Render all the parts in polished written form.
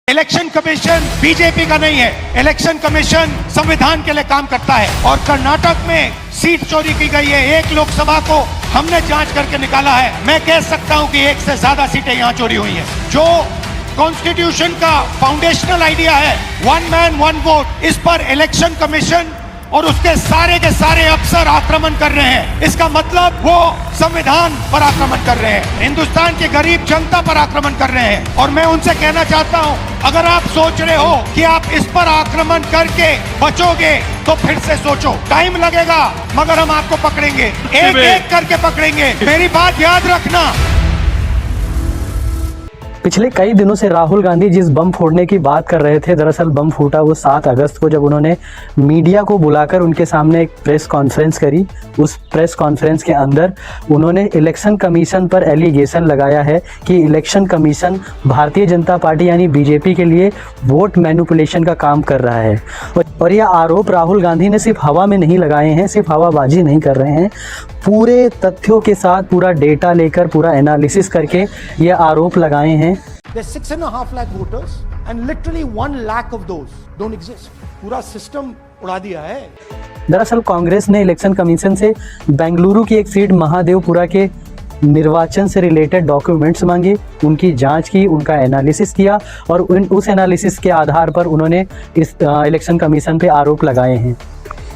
Election commission BJP का नहीं है, इलेक्शन कमीशन संविधान के लिए काम करता है। और कर्नाटक में सीट चोरी की गई है, एक लोकसभा को हमने जांच करके निकाला है। मैं कह सकता हूं कि एक से ज्यादा सीटें यहां चोरी हुई हैं। जो कॉन्स्टिट्यूशन का फाउंडेशनल आइडिया है, वन मैन वन वोट, इस पर इलेक्शन कमीशन और उसके के सारे अफसर आक्रमण कर रहे हैं। इसका मतलब वो संविधान पर आक्रमण कर रहे हैं, हिंदुस्तान के गरीब जनता पर आक्रमण कर रहे हैं। और मैं उनसे कहना चाहता हूं, अगर आप सोच रहे हो कि आप इस पर आक्रमण करके बचोगे तो फिर से सोचो, टाइम लगेगा मगर हम आपको पकड़ेंगे, एक एक करके पकड़ेंगे। मेरी बात याद रखना। पिछले कई दिनों से राहुल गांधी जिस बम फोड़ने की बात कर रहे थे, दरअसल बम फूटा वो 7 अगस्त को, जब उन्होंने मीडिया को बुलाकर उनके सामने एक प्रेस कॉन्फ्रेंस करी। उस प्रेस कॉन्फ्रेंस के अंदर उन्होंने इलेक्शन कमीशन पर एलिगेशन लगाया है कि election commission Bharatiya Janata party यानी बीजेपी के लिए वोट मैनिपुलेशन का काम कर रहा है। और यह आरोप राहुल गांधी ने सिर्फ हवा में नहीं लगाए हैं, सिर्फ हवाबाजी नहीं कर रहे हैं, पूरे तथ्यों के साथ पूरा डेटा लेकर पूरा एनालिसिस करके ये आरोप लगाए हैं। There's 6.5 lakh voters and literally 1 lakh of those don't exist. पूरा सिस्टम उड़ा दिया है। दरअसल कांग्रेस ने इलेक्शन कमीशन से बेंगलुरु की एक सीट महादेवपुरा के निर्वाचन से रिलेटेड डॉक्यूमेंट्स मांगे, उनकी जांच की, उनका एनालिसिस किया और उस एनालिसिस के आधार पर उन्होंने इस इलेक्शन कमीशन पे आरोप लगाए हैं।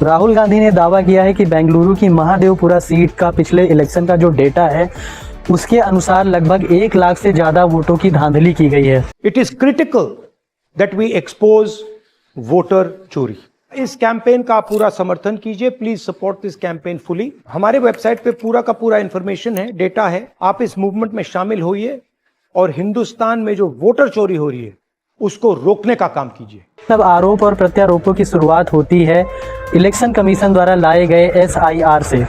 राहुल गांधी ने दावा किया है कि बेंगलुरु की महादेवपुरा सीट का पिछले इलेक्शन का जो डेटा है उसके अनुसार लगभग 1 लाख से ज्यादा वोटों की धांधली की गई है। It is critical that we expose voter चोरी। इस कैंपेन का पूरा समर्थन कीजिए, please support this campaign fully. हमारे वेबसाइट पे पूरा का पूरा इंफॉर्मेशन है, डेटा है, आप इस मूवमेंट में शामिल होइए और हिंदुस्तान में जो वोटर चोरी हो रही है उसको रोकने का काम कीजिए। तब आरोप और प्रत्यारोपों की शुरुआत होती है इलेक्शन कमीशन द्वारा लाए गए SIR से।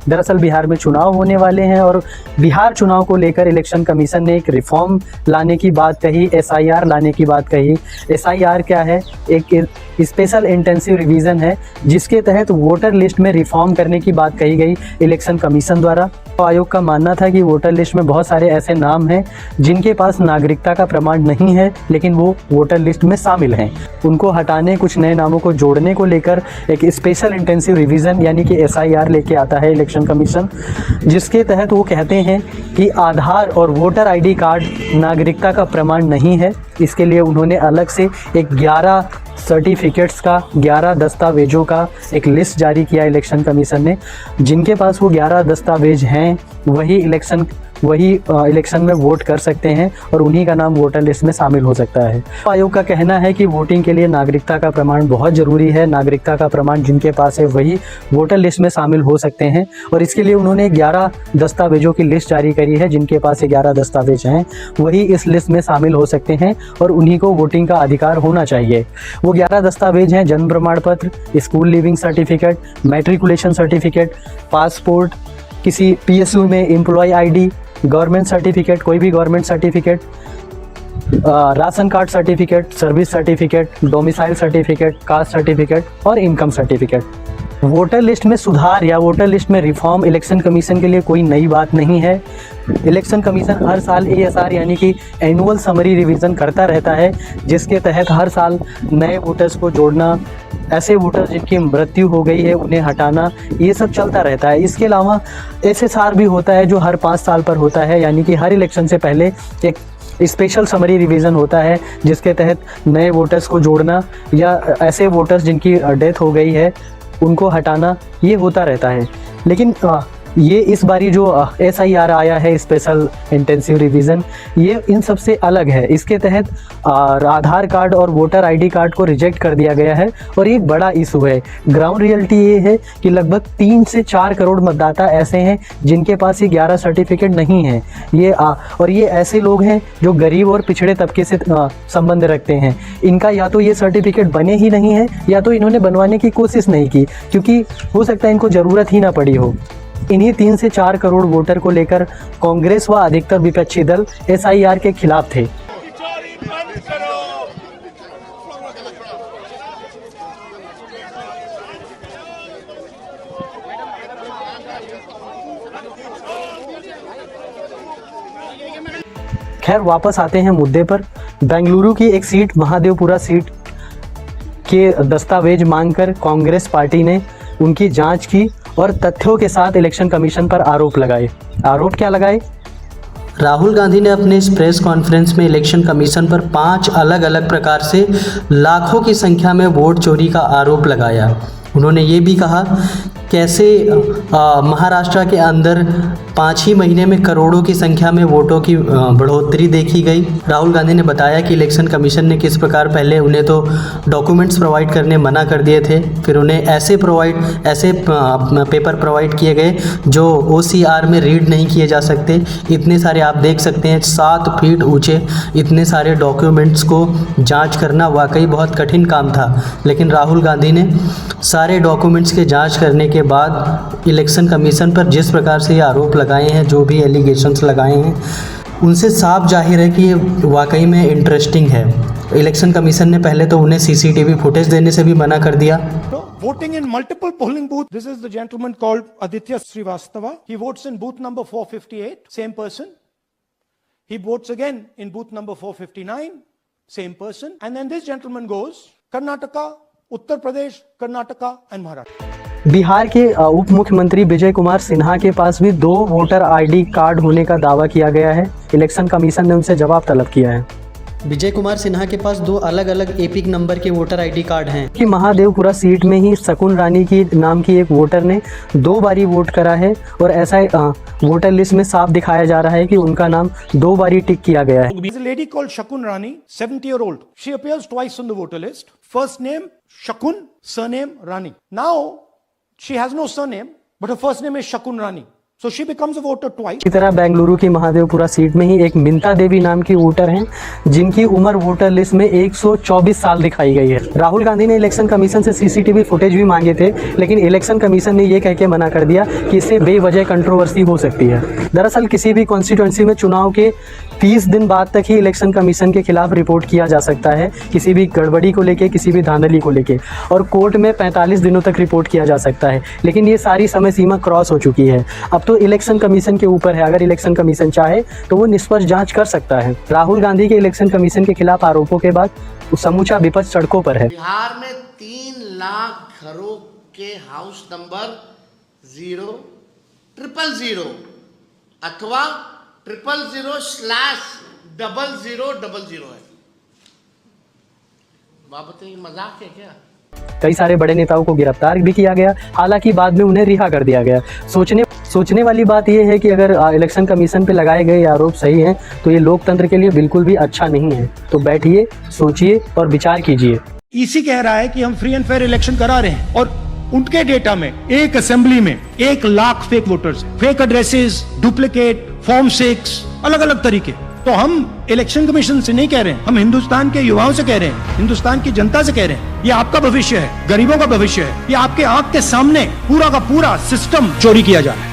दरअसल बिहार में चुनाव होने वाले हैं और बिहार चुनाव को लेकर इलेक्शन कमीशन ने एक रिफॉर्म लाने की बात कही, SIR लाने की बात कही। SIR क्या है? एक स्पेशल इंटेंसिव रिवीजन है जिसके तहत वोटर लिस्ट में रिफॉर्म करने की बात कही गई इलेक्शन कमीशन द्वारा। आयोग का मानना था कि वोटर लिस्ट में बहुत सारे ऐसे नाम हैं जिनके पास नागरिकता का प्रमाण नहीं है लेकिन वो वोटर लिस्ट में शामिल हैं। उनको हटाने, कुछ नए नामों को जोड़ने को लेकर एक स्पेशल इंटेंसिव रिवीजन यानी कि SIR लेके आता है इलेक्शन कमीशन, जिसके तहत वो कहते हैं कि आधार और वोटर ID कार्ड नागरिकता का प्रमाण नहीं है। इसके लिए उन्होंने अलग से एक 11 सर्टिफिकेट्स का, 11 दस्तावेजों का एक लिस्ट जारी किया इलेक्शन कमीशन ने। जिनके पास वो 11 दस्तावेज हैं वही इलेक्शन में वोट कर सकते हैं और उन्हीं का नाम वोटर लिस्ट में शामिल हो सकता है। आयोग का कहना है कि वोटिंग के लिए नागरिकता का प्रमाण बहुत ज़रूरी है। नागरिकता का प्रमाण जिनके पास है वही वोटर लिस्ट में शामिल हो सकते हैं और इसके लिए उन्होंने 11 दस्तावेजों की लिस्ट जारी करी है। जिनके पास 11 दस्तावेज हैं वही इस लिस्ट में शामिल हो सकते हैं और उन्हीं को वोटिंग का अधिकार होना चाहिए। वो 11 दस्तावेज हैं: जन्म प्रमाण पत्र, school leaving certificate, matriculation certificate, passport, किसी PSU में एम्प्लॉय ID, गवर्नमेंट सर्टिफिकेट, कोई भी government certificate, ration card certificate, service certificate, domicile certificate, caste certificate और इनकम सर्टिफिकेट। वोटर लिस्ट में सुधार या वोटर लिस्ट में रिफॉर्म इलेक्शन कमीशन के लिए कोई नई बात नहीं है। इलेक्शन कमीशन हर साल ASR यानी कि एनुअल समरी रिवीजन करता रहता है, जिसके तहत हर साल नए वोटर्स को जोड़ना, ऐसे वोटर्स जिनकी मृत्यु हो गई है उन्हें हटाना, ये सब चलता रहता है। इसके अलावा SSR भी होता है जो हर 5 साल पर होता है, यानी कि हर इलेक्शन से पहले एक स्पेशल समरी रिवीजन होता है जिसके तहत नए वोटर्स को जोड़ना या ऐसे वोटर्स जिनकी डेथ हो गई है उनको हटाना, ये होता रहता है। लेकिन ये इस बारी जो SIR आया है, स्पेशल इंटेंसिव रिवीजन, ये इन सब से अलग है। इसके तहत आधार कार्ड और वोटर ID कार्ड को रिजेक्ट कर दिया गया है और ये बड़ा इशू है। ग्राउंड रियलिटी ये है कि लगभग 3 से 4 करोड़ मतदाता ऐसे हैं जिनके पास ये 11 सर्टिफिकेट नहीं है। और ये ऐसे लोग हैं जो गरीब और पिछड़े तबके से संबंध रखते हैं। इनका या तो ये सर्टिफिकेट बने ही नहीं है या तो इन्होंने बनवाने की कोशिश नहीं की, क्योंकि हो सकता है इनको ज़रूरत ही ना पड़ी हो। इन्हीं 3 से 4 करोड़ वोटर को लेकर कांग्रेस व अधिकतर विपक्षी दल SIR के खिलाफ थे। खैर वापस आते हैं मुद्दे पर। बेंगलुरु की एक सीट महादेवपुरा सीट के दस्तावेज मांगकर कांग्रेस पार्टी ने उनकी जांच की और तथ्यों के साथ इलेक्शन कमीशन पर आरोप लगाए। आरोप क्या लगाए? राहुल गांधी ने अपने इस प्रेस कॉन्फ्रेंस में इलेक्शन कमीशन पर 5 अलग अलग प्रकार से लाखों की संख्या में वोट चोरी का आरोप लगाया। उन्होंने ये भी कहा कैसे महाराष्ट्र के अंदर 5 ही महीने में करोड़ों की संख्या में वोटों की बढ़ोतरी देखी गई। राहुल गांधी ने बताया कि इलेक्शन कमीशन ने किस प्रकार पहले उन्हें तो डॉक्यूमेंट्स प्रोवाइड करने मना कर दिए थे, फिर उन्हें ऐसे पेपर प्रोवाइड किए गए जो OCR में रीड नहीं किए जा सकते। इतने सारे आप देख सकते हैं 7 फीट ऊंचे इतने सारे डॉक्यूमेंट्स को जाँच करना वाकई बहुत कठिन काम था, लेकिन राहुल गांधी ने सारे डॉक्यूमेंट्स के जाँच करने के बाद इलेक्शन कमीशन पर जिस प्रकार से ये आरोप लगाए हैं, जो भी एलिगेशंस लगाए हैं, उनसे साफ जाहिर है कि ये वाकई में इंटरेस्टिंग है। इलेक्शन कमीशन ने पहले तो उन्हें CCTV फुटेज देने से भी मना कर दिया। Voting in multiple polling booths. This is the gentleman called Aditya Srivastava. He votes in booth number 458, same person. He votes again in booth number 459, same person. And then this gentleman goes Karnataka, Uttar Pradesh, Karnataka and Maharashtra. Bihar के उप मुख्यमंत्री विजय कुमार सिन्हा के पास भी 2 voter ID card होने का दावा किया गया है। इलेक्शन कमीशन ने उनसे जवाब तलब किया है। विजय कुमार सिन्हा के पास 2 अलग अलग एपिक नंबर के वोटर ID कार्ड हैं कि महादेवपुरा सीट में ही शकुन रानी की नाम की एक वोटर ने 2 बारी वोट करा है और ऐसा वोटर लिस्ट में साफ दिखाया जा रहा है कि उनका नाम 2 बारी टिक किया गया है। There's a lady called Shakun Rani, 70-year-old. She appears twice on the voter list. First name Shakun, surname Rani. Now she has no surname, but her first name is Shakun Rani. So she becomes a voter twice. इसी तरह बेंगलुरु की Mahadevapura seat में ही एक मिंता देवी नाम की voter हैं, जिनकी उम्र वोटर लिस्ट में 124 साल दिखाई गई है। राहुल गांधी ने इलेक्शन कमीशन से CCTV फुटेज भी मांगे थे, लेकिन इलेक्शन कमीशन ने ये कह के मना कर दिया कि इससे बेवजह कंट्रोवर्सी हो सकती है। दरअसल किसी भी कॉन्स्टिट्यूएंसी में चुनाव के 30 दिन बाद तक ही इलेक्शन कमीशन के खिलाफ रिपोर्ट किया जा सकता है, किसी भी गड़बड़ी को लेके, किसी भी धांधली को लेके, और कोर्ट में 45 दिनों तक रिपोर्ट किया जा सकता है। लेकिन ये सारी समय सीमा क्रॉस हो चुकी है। अब तो इलेक्शन कमीशन के ऊपर है, अगर इलेक्शन कमीशन चाहे तो वो निष्पक्ष जांच कर सकता है। राहुल गांधी के इलेक्शन कमीशन के खिलाफ आरोपों के बाद समूचा विपक्ष सड़कों पर है। बिहार में 3 लाख घरों के हाउस नंबर 00000 अथवा 000/0000 है। बात बताइए, मजाक है क्या? कई सारे बड़े नेताओं को गिरफ्तार भी किया गया, हालांकि बाद में उन्हें रिहा कर दिया गया। सोचने वाली बात यह है कि अगर इलेक्शन कमीशन पे लगाए गए आरोप सही हैं तो ये लोकतंत्र के लिए बिल्कुल भी अच्छा नहीं है। तो बैठिए, सोचिए और विचार कीजिए। इसी कह रहा है कि हम फ्री एंड फेयर इलेक्शन करा रहे हैं और उनके डेटा में एक असेंबली में 1 lakh fake voters, fake addresses, duplicate, form 6, अलग अलग तरीके। तो हम इलेक्शन कमीशन से नहीं कह रहे हैं, हम हिंदुस्तान के युवाओं से कह रहे हैं, हिंदुस्तान की जनता से कह रहे हैं, ये आपका भविष्य है, गरीबों का भविष्य है। ये आपके आंख के सामने पूरा का पूरा सिस्टम चोरी किया जा रहा है।